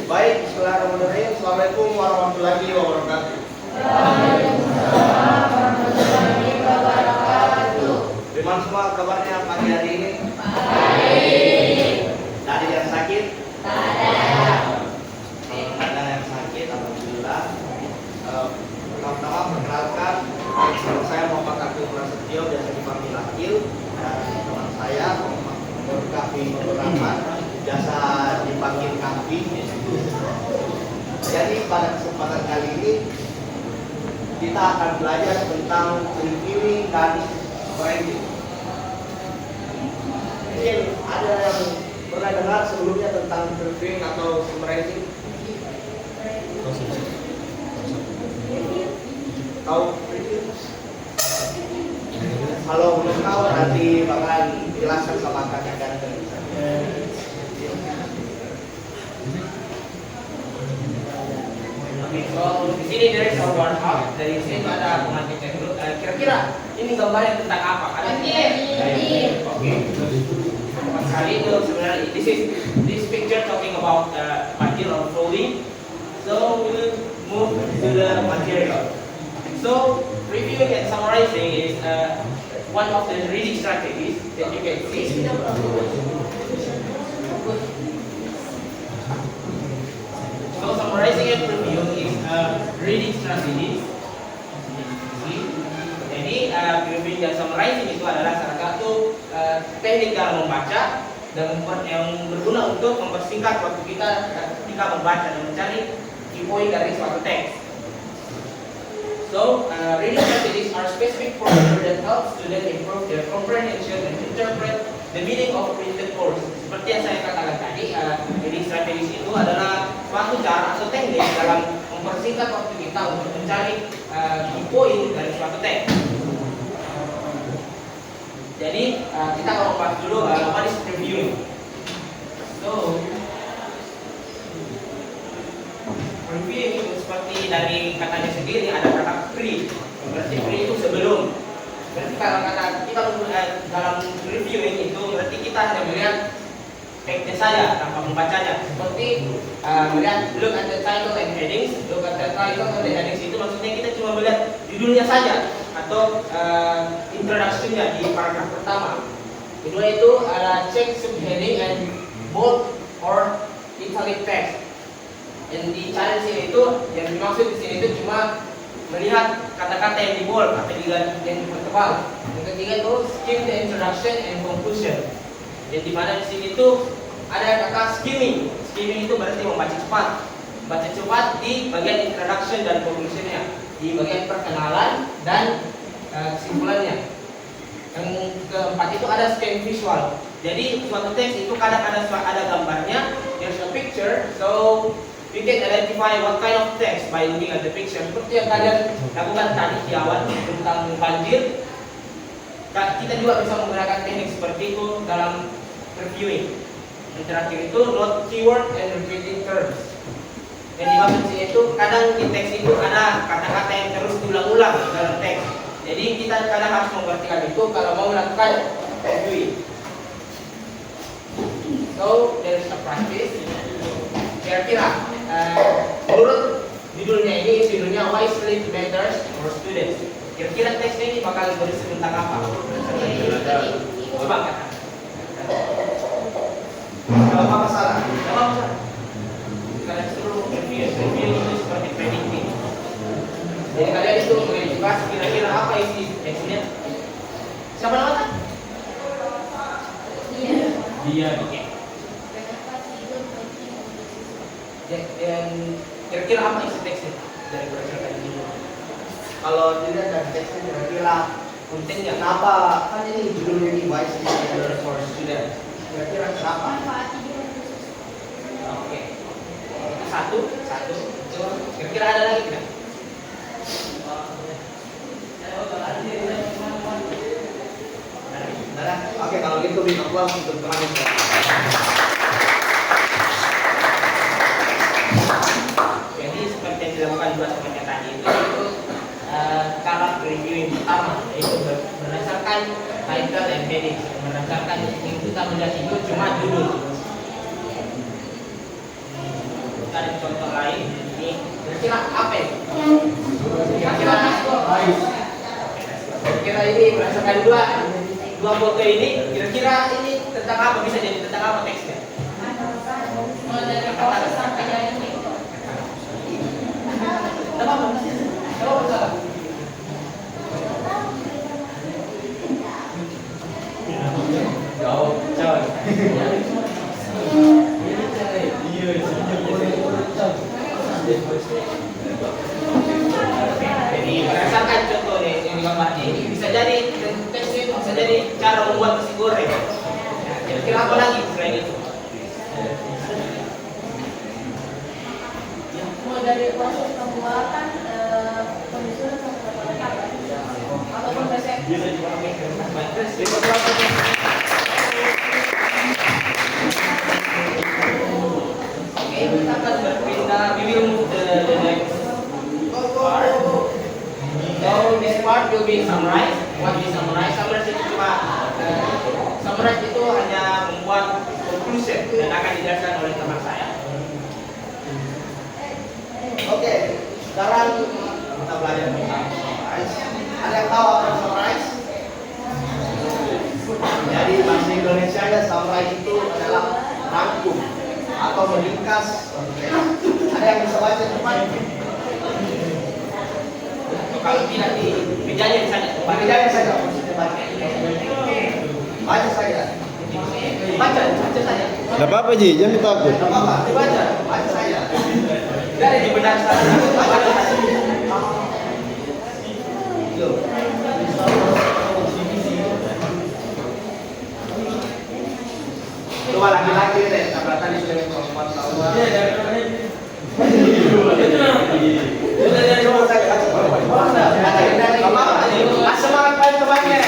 Baik, bismillahirrahmanirrahim. Assalamualaikum warahmatullahi wabarakatuh. Waalaikumsalam warahmatullahi wabarakatuh. Bagaimana semua kabarnya pagi hari ini? Baik. Tak ada yang sakit? Tak ada. Kalau tak ada yang sakit, alhamdulillah. Pertama-tama perkenalkan, saya Muhammad Akil Prasetyo, biasa dipanggil Akil, dan teman saya Muhammad Kafi Rahman, biasa dipanggil Kafi. Jadi pada kesempatan kali ini kita akan belajar tentang reviewing dan ranking. Mungkin ada yang pernah dengar sebelumnya tentang reviewing atau ranking? Tahu review? Kalau belum tahu nanti bakal dijelaskan sama kakak ganteng. Oke, so di sini dari soal warm dari sini itu ada pemantiknya dulu. Kira-kira ini gambarnya tentang apa? Ada? Oke. Pertama sekali itu sebenarnya this picture talking about material folding. So we will move to the material. So reviewing and summarizing is one of the reading strategies that you can see. So summarizing and reviewing is reading strategies. Jadi reviewing dan summarizing itu adalah salah satu teknik dalam membaca dan yang berguna untuk mempersingkat waktu kita ketika membaca dan mencari key point dari suatu teks. So, reading strategies are specific procedure that help students improve their comprehension and interpret the meaning of printed words. Seperti yang saya katakan tadi, reading strategies itu adalah suatu cara atau teknik dalam mempersingkat waktu kita untuk mencari key point dari suatu teks. Jadi, kita akan membahas dulu what is reviewing. So, reviewing itu seperti dari katanya sendiri ada kata pre. Berarti pre itu sebelum. Berarti kalau kata kita dalam reviewing itu berarti kita hanya melihat teksnya saja tanpa membacanya. Seperti melihat look at the title and headings, look at the title and the headings itu maksudnya kita cuma melihat judulnya saja atau introduction-nya di paragraf pertama. Kedua itu ada check subheading and bold or italic text. Yang di challenge ini itu yang dimaksud di sini itu cuma melihat kata-kata yang di bold atau yang dipertebal. Yang ketiga itu skim the introduction and conclusion. Yang dimana di sini itu ada kata skimming. Skimming itu berarti membaca cepat. Baca cepat di bagian introduction dan conclusionnya, di bagian perkenalan dan kesimpulannya. Yang keempat itu ada scan visual. Jadi suatu teks itu kadang ada gambarnya, there's a picture, so we can identify what kind of text by looking at the picture. Seperti yang kalian lakukan tadi di awal tentang banjir, kita juga bisa menggunakan teknik seperti itu dalam reviewing. Yang terakhir itu note keyword and repeating terms. Yang dimaksud sini itu kadang di teks itu ada kata-kata yang terus diulang-ulang dalam teks. Jadi kita kadang harus memperhatikan itu kalau mau melakukan reviewing. So there is a practice. Kira-kira menurut judulnya Why Sleep Matters for Students. Kira-kira teksnya ini bakal berisi tentang apa? Coba kata. Kalau apa salah? Coba salah. Kalian suruh review itu seperti predicting. Jadi kalian itu mengedukasi kira-kira apa isi teksnya. Siapa namanya? Dia. Oke. Dan kira-kira apa isi teksnya dari berdasarkan ini? Kalau dilihat dari teksnya kira-kira Kontennya kenapa kan ini judulnya ini Why Sleep Matters for Students. Kira-kira kenapa? Oke. Itu satu. Kira-kira ada lagi tidak? Oke, kalau gitu beri aplaus untuk teman saya. Jadi seperti yang dilakukan juga seperti tadi itu cara reviewing pertama yaitu berdasarkan title and heading. Berdasarkan yang kita melihat itu cuma judul. ada contoh lain. Ini kira-kira apa ini? Kira-kira ini berdasarkan dua foto ini, kira-kira ini tentang apa, bisa jadi tentang apa teksnya? Dari proses sampai jadi itu. Apa? Apa salah? Jadi berdasarkan contoh nih yang digambar ini bisa jadi teksnya itu bisa jadi cara membuat nasi goreng. Nah, kira-kira apa lagi selain itu? Mulai dari proses pembuatan, penyusunan sampai penetapan ataupun resep. Oke, kita akan berpindah. We will move the next part. So this part will be summarize. What is summarize? Summarize itu cuma summarize itu hanya membuat conclusion dan akan dijelaskan oleh teman saya. Oke, sekarang kita belajar tentang summarize. Ada yang tahu apa summarize? Jadi bahasa Indonesia ya summarize itu adalah rangkum atau meringkas. Ada yang bisa baca cepat? Kalau tidak di mejanya saja. Bacanya saja, maksudnya baca. Baca saja. Baca saja. Tidak apa-apa Ji, jangan takut. Tidak apa-apa, dibaca, baca saja. Dari di benak saya. Baca saja. Loh. Coba laki-laki deh, karena tadi sudah perempuan tahu. Coba saya baca. Semangat baik temannya.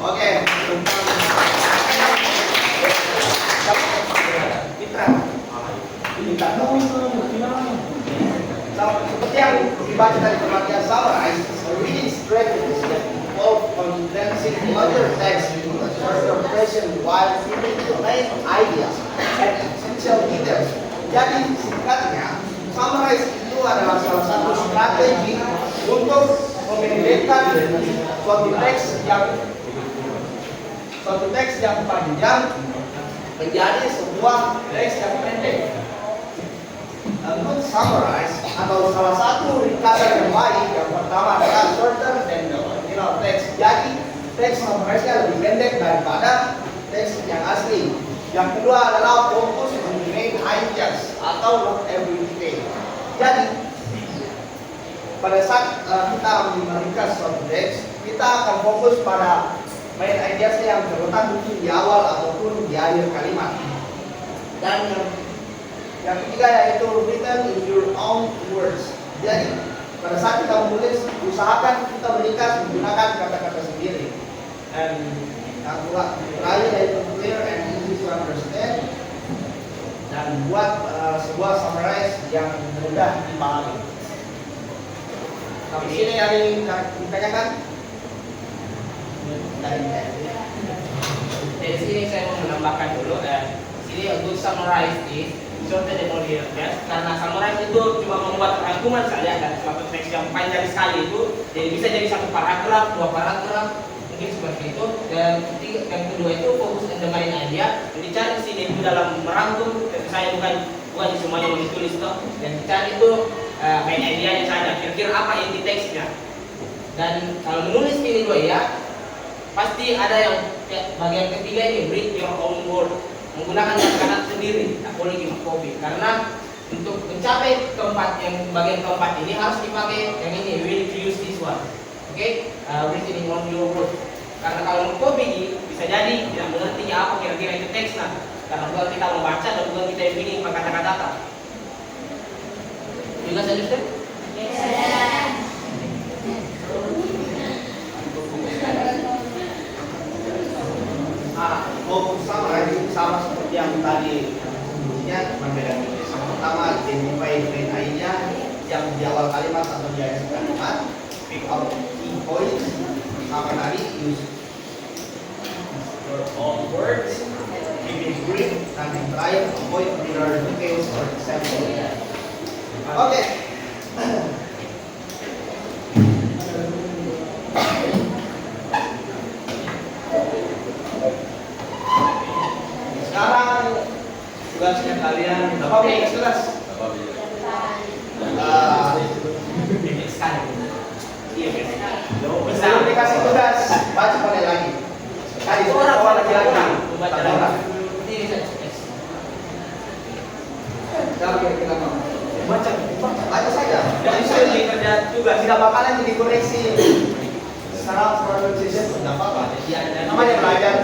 Oke, Mitra. Seperti yang dibaca dari pengertian summarize, a reading strategy that involves condensing larger text into a shorter version while keeping the main ideas and essential details. Jadi singkatnya, summarize itu adalah salah satu strategi untuk memendekkan suatu teks yang panjang menjadi sebuah teks yang pendek. Untuk summarize atau salah satu ringkasan yang baik, yang pertama adalah shorter than the original text. Jadi teks summarize-nya lebih pendek daripada teks yang asli. Yang kedua adalah fokus on the main ideas atau not every detail. Jadi pada saat kita meringkas suatu teks, kita akan fokus pada main ideas yang terletak mungkin di awal ataupun di akhir kalimat. Dan yang ketiga yaitu written in your own words. Jadi pada saat kita menulis, usahakan kita meringkas menggunakan kata-kata sendiri. Dan yang terakhir yaitu clear and easy to understand. Dan buat sebuah summarize yang mudah dipahami. Di sini ada yang ditanyakan? Dari sini saya mau menambahkan dulu. Sini untuk summarize is shorter than original text, karena summarize itu cuma membuat rangkuman saja dan suatu teks yang panjang sekali itu, jadi bisa jadi satu paragraf, dua paragraf, mungkin seperti itu. Dan yang kedua itu fokus on the main idea. Jadi cari sini itu dalam merangkum. Tentu saya bukan semuanya mau ditulis toh. Dan cari itu main idea-nya saja. Kira-kira apa inti teksnya. Dan kalau menulis ini dua ya, pasti ada yang bagian ketiga ini read your own word, menggunakan kata-kata sendiri, tak boleh copy. Karena untuk mencapai bagian keempat ini harus dipakai yang ini, we need to use this one. Oke, written on your word. Karena kalau copy bisa jadi tidak mengerti apa kira-kira itu teksnya. Karena bukan kita membaca dan bukan kita yang bikin kata-kata. You guys understand? Yes. sama seperti yang tadi sebelumnya, cuma beda tipis. Yang pertama identify main idea yang di awal kalimat atau di akhir kalimat, pick out key points, sama tadi use your own words, keep it brief, and try to avoid mirror details or example. Oke. Sekarang tugasnya kalian apa nih tugas? Sebelum dikasih tugas, baca sekali lagi. Tadi orang lagi-lagi baca orang. Siapa kira-kira mau? Baca saja. Tidak bisa dikerja tugas. Tidak bakalan jadi koreksi secara pronunciation tidak apa-apa. Namanya belajar.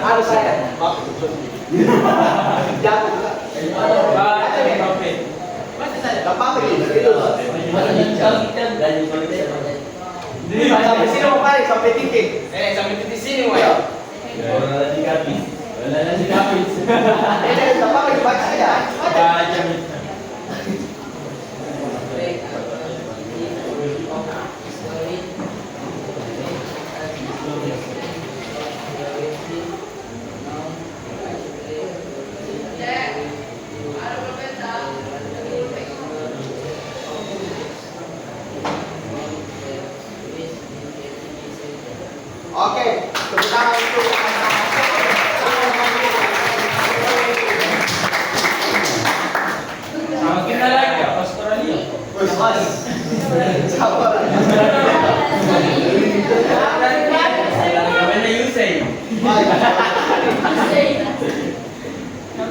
Harus saya. Jangan. Gampang gitu. Sampai sini mau balik sampai titik. Sampai titik sini mau ya. Ini gampang lagi baca aja. Oke, tepuk tangan untuk Kita lagi ya, Australia. sabar. Namanya Yusei. Baik.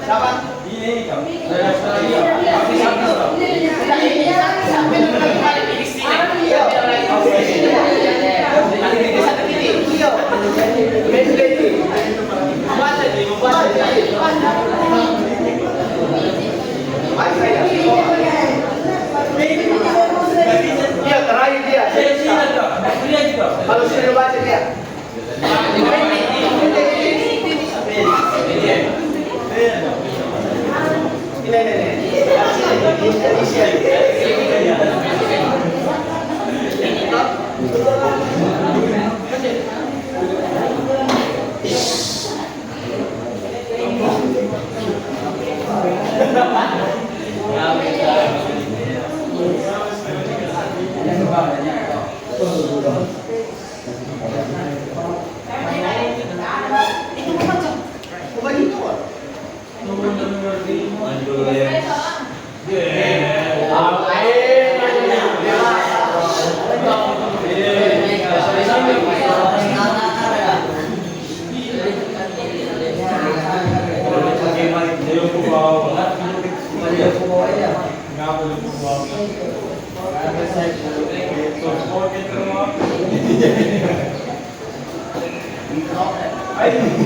Siapa? Ini kamu. Dari Australia. Tapi satu tau. Iya, terakhir dia. Kalau sudah baca dia.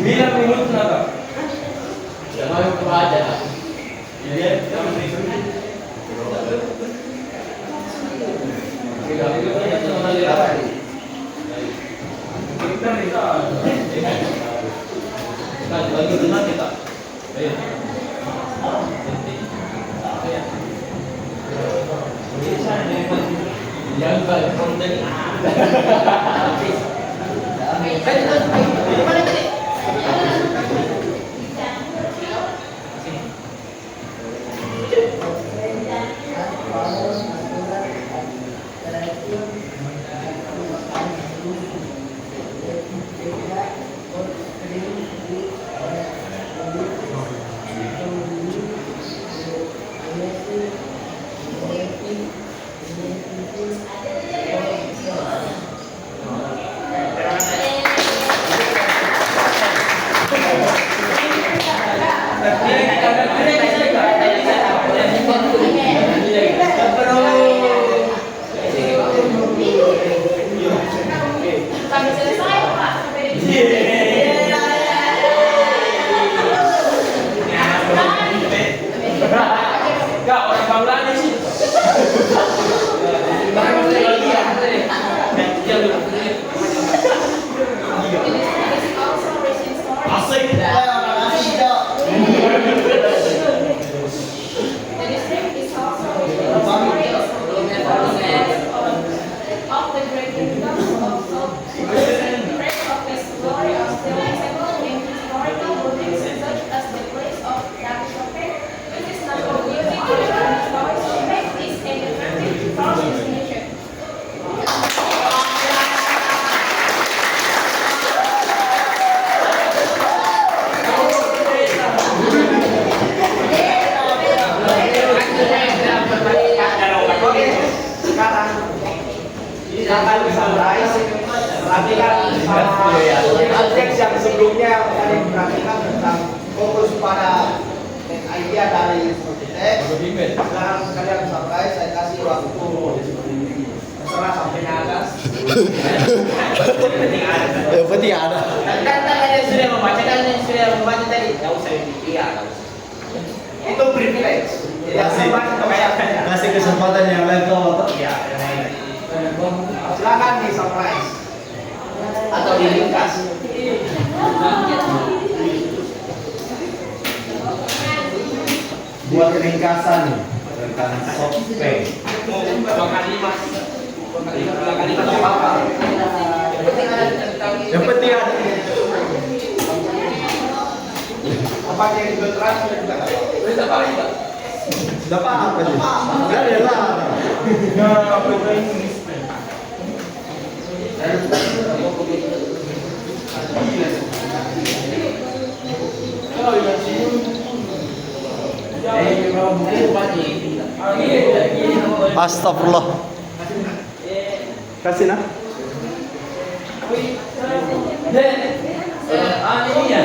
Bilang minut naga. Jangan lupa aja. Sampai selesai Pak, sampai di sini. Enggak, orang Bangladesh sih. Asik. Orang asik dong. The district is also notorious of the great kingdoms of South Trace of its glory are still visible in historical buildings such as the place of Yakisope, which is natural beauty to the historic is an attractive tourist destination. Sekarang silakan summarize perhatikan sama teks yang sebelumnya yang tadi perhatikan tentang fokus pada idea dari teks. Sekarang kalian summarize, saya kasih waktu terserah sampai atas. Yang penting ada. Kan kalian sudah membaca, kalian sudah membaca tadi. Tidak usah dipikir. Itu privilege. Jadi Kasih. kayak Kasih kesempatan yang lain tuh. ya, silakan di summarize atau diringkas. Buat ringkasan nih tentang soft pay. Dua kalimat. Dua kalimat Tidak apa-apa. Yang penting ada. Apa yang diterang juga nggak apa-apa. Sudah apa sih? Enggak ada lah. Astagfirullah. Kasih nah. Ini ya.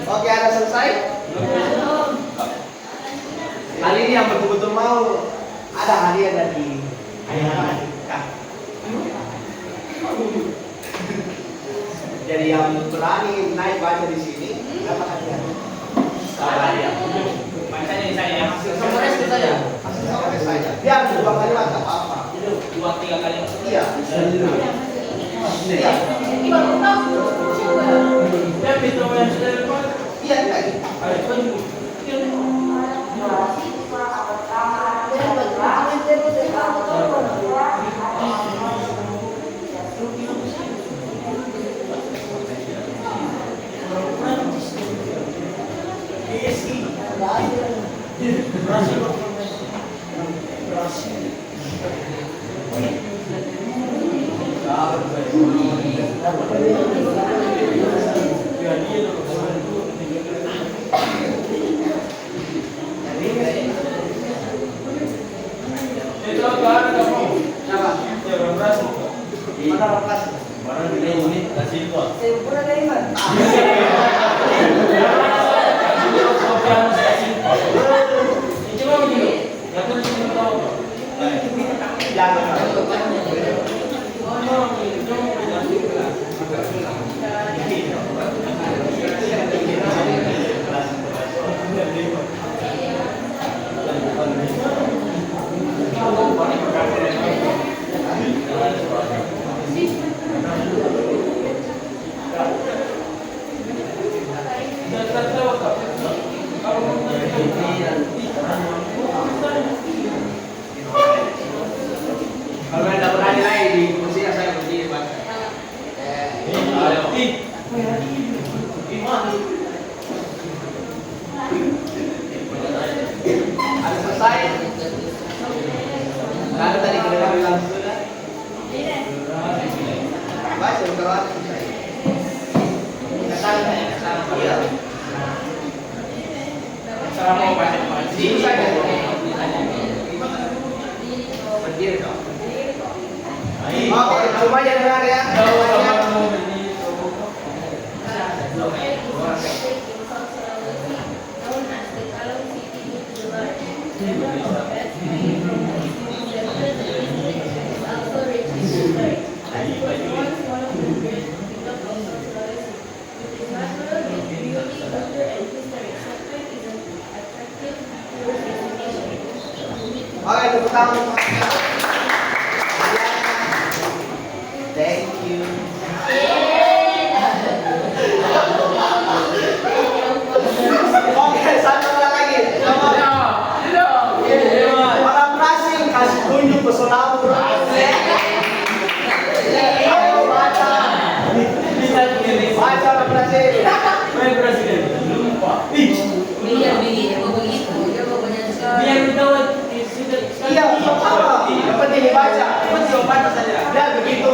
Oke, ada selesai? Kali ini yang betul-betul mau ada hadiah dari ayah Kak. Jadi yang berani naik baca di sini dapat hadiah. Hadiah. Bacanya di saya ya. Hasil sama SD saja. Hasil sama SD saja. Biar 2 kali tak apa-apa. 2-3 kali. Iya. Iya. Ini baru tahu coba. Ya, Petro yang sudah depan. Iya, enggak gitu. Itu kan kamu. Siapa? Ya, berhasil. Mana kelas? Barang gede ini kasih kok. Kalau ada berani naik di kursinya saya berdiri Pak. Ih. Ada selesai? Lalu tadi kita bilang sudah. Baca kawan. Iya. Cara mau baca Sini saja. Berdiri dong. Oke, semuanya dengar ya. Oke, tepuk tangan untuk mereka. Thank you. Oke, satu orang lagi. Orang berhasil kasih tunjuk pesona bro. Ayo baca. Baca orang berhasil. Biar begitu, dia pokoknya Biar tahu Iya, apa? Yang penting dibaca. Cuma baca saja. Dan begitu.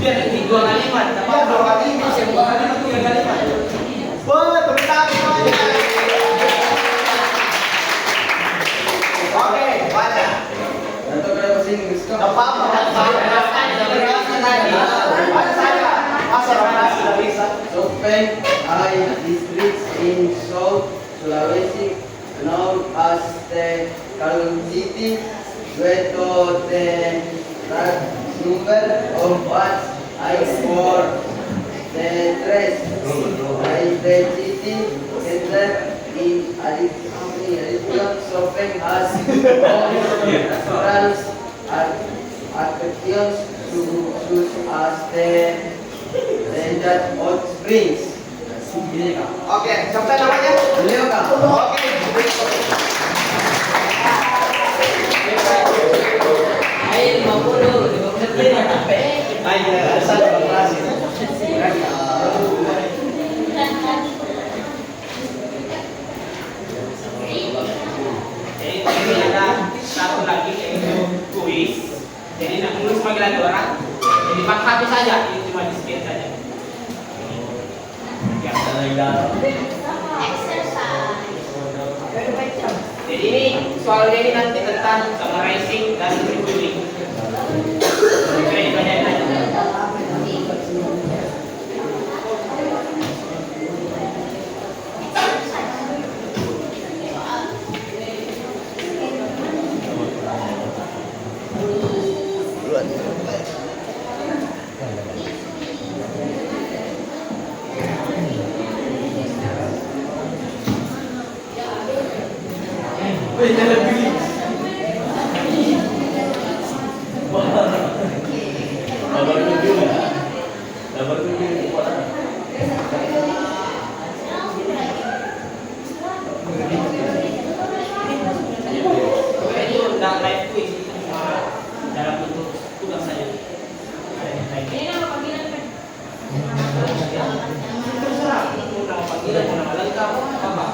Biar nanti 2 kalimat. Iya, 2 kalimat. 2 kalimat, 3 kalimat. Tepuk tangan semuanya. Oke, baca. Gak apa-apa, baca saja. Masa orang nasi tidak bisa. Sopeng ay district in South Sulawesi known as the Kalung City due to the number of what I for the tres I the city center in Aditya Sopeng has restaurants attractions to use as the Ranger Hot Springs. Oke, siapa namanya? Beliau kak. Oke. air 50 detik ya capek. Ayo, ada satu orang berhasil. Jadi ini ada satu lagi yaitu kuis. Jadi nak menulis panggilan orang. Jadi pakai hati saja, ini cuma di scan saja. Ya. Jadi ini soalnya ini nanti tentang summarizing dan reviewing. Kira itu aja. Itu tidak live quiz, cuma dalam bentuk tugas saja. Ini nama panggilan kan? Terserah, mau nama panggilan, mau nama lengkap, apa?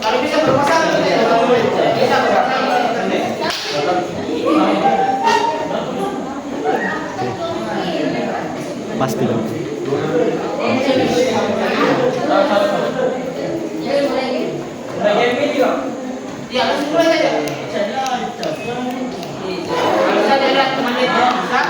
Kalau bisa berpasangan, bisa berpasangan. Pasti dong. Ya, langsung mulai saja. Kalau saya lihat temannya dia bisa,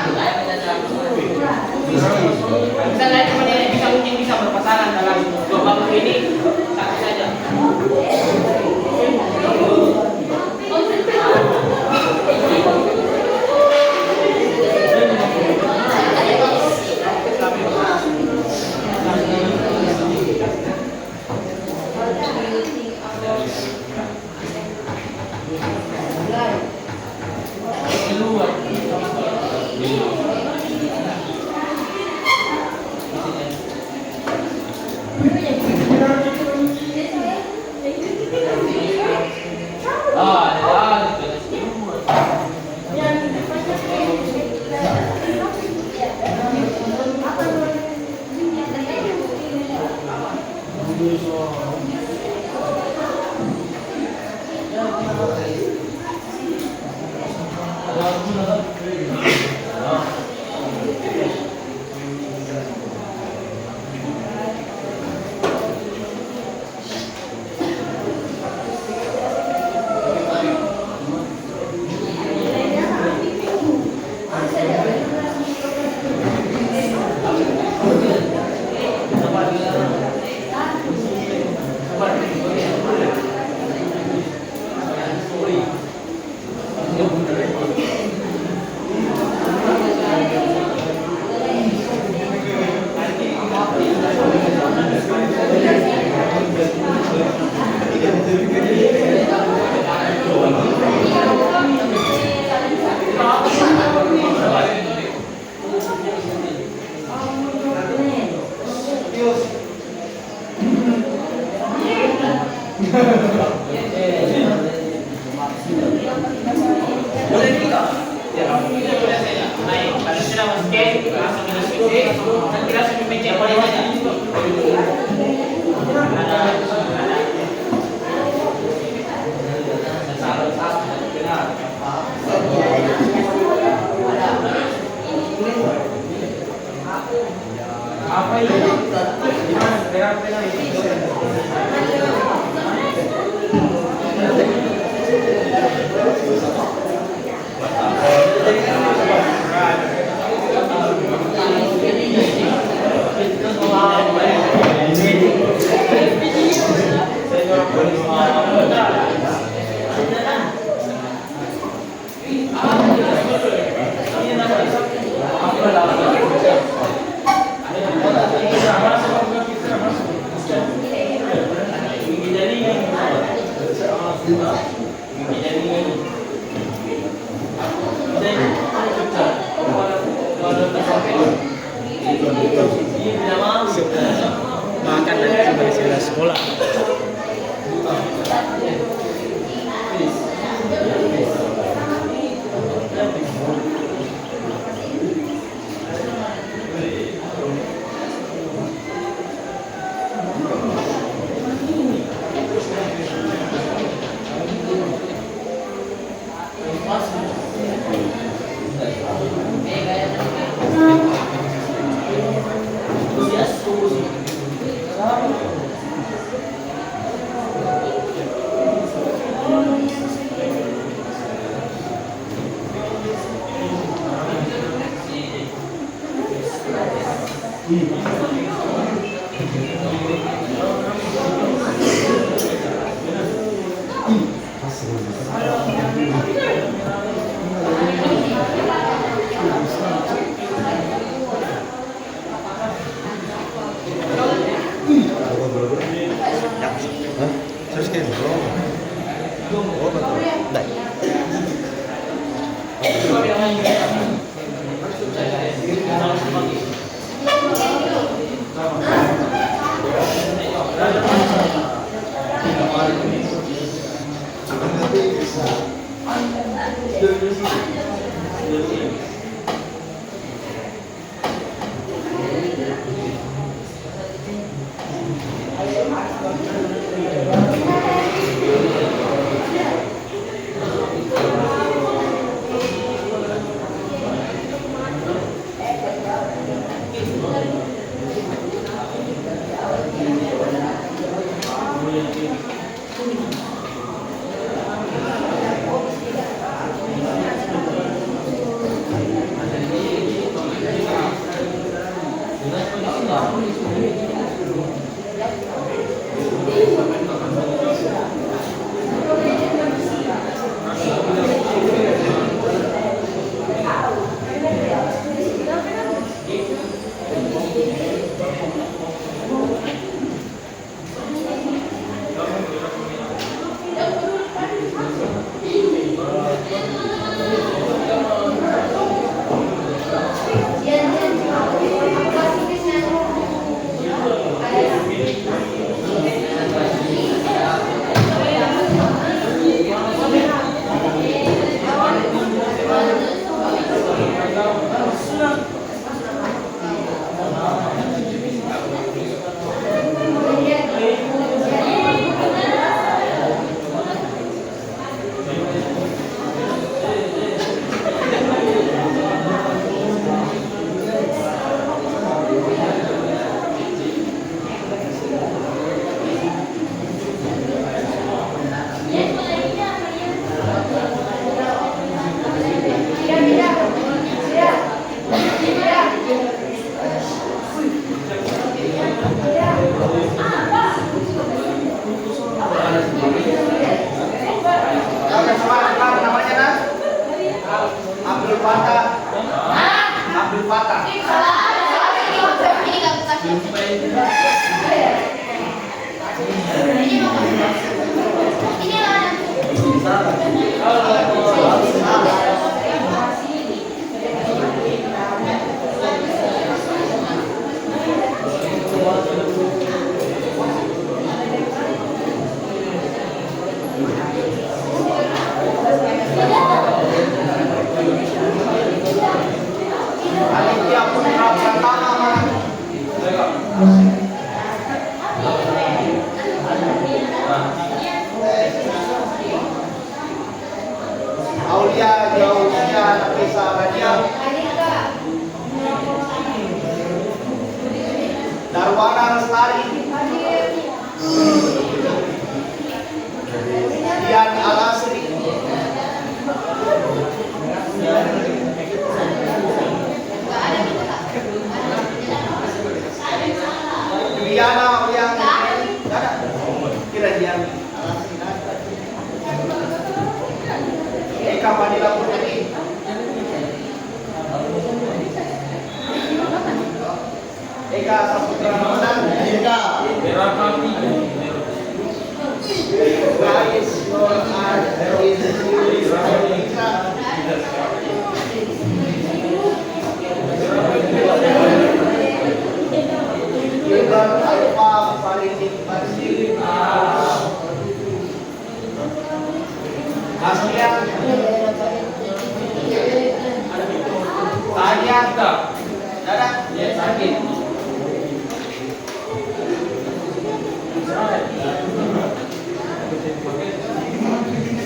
Nanti langsung mencet boleh saja. Apa ini? Gimana? Pera ini. Makan dan kembali ke sekolah. Terus kayak gitu. Oh, betul. Baik. Abdul Fatah. Abdul Fatah. Aditya Putra Pratapa. Nafisa Radia, Darwana Lestari, Dian Alasri, Diana yang kira Dian Alasri, Eka Fadila Putri, Eka Saputra Ramadan, Rais Nur Aziz Isa, Ibrahim Alfa Faridin Basir, Aslian Tanya Dadah sakit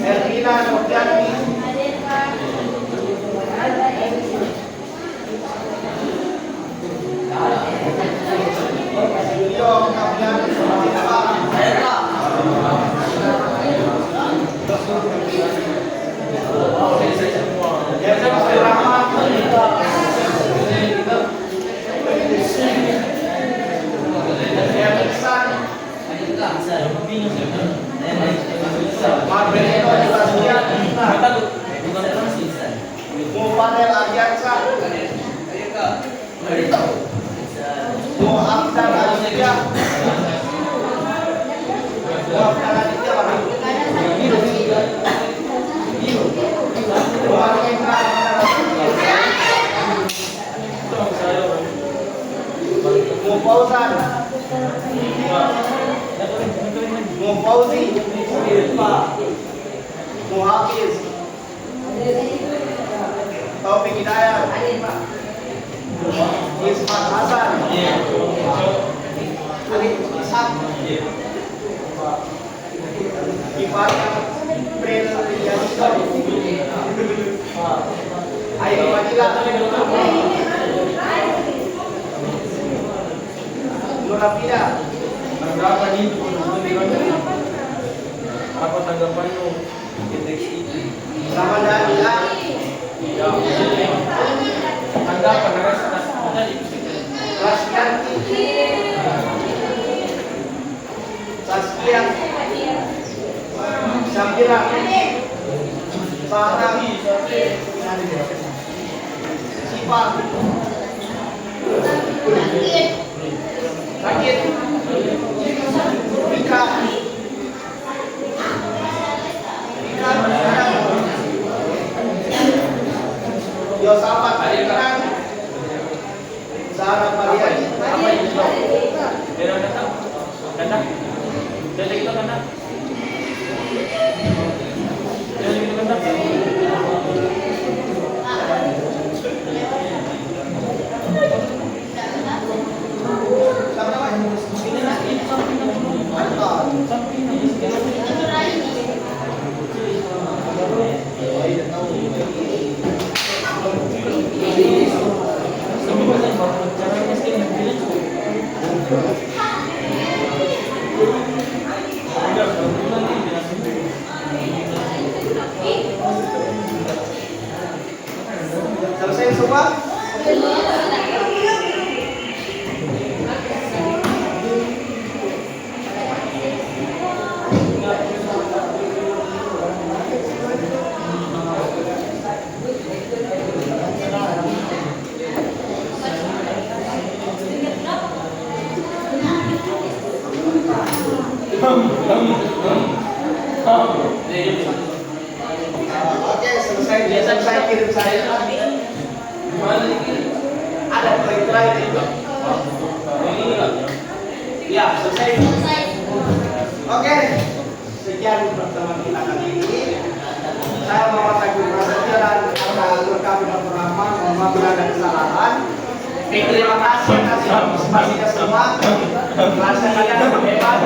Erlina Nurjani, Julio Kapian Mufarel Aryansa, Muhamdan Aditya, Muhamdan Aditya mana? Mufauzan, Mufauzi, Muhafiz, Taufik Hidayat, Ismat Hasan, Arif Ishak, Ifaria Priyasito, Ayo Fadila, Nurafida, Berapa nih? Apa tanggapanmu? Ramadhania, Tanggapan Rasyanti, Saskia, Syakira, Sarah, Siva, Sakit, Mika, Yosafat Adikan, Sarah Paliani, selesai semua? Oke, selesai. Biasa saya kirim saya. Ada proyek lain itu. Ya, selesai. Oke, sekian pertemuan kita kali ini. Saya Muhammad Agus Prasetyo dan kami Rahman. Mohon maaf bila ada kesalahan. Terima kasih atas partisipasinya semua. Kelas kalian berhebat.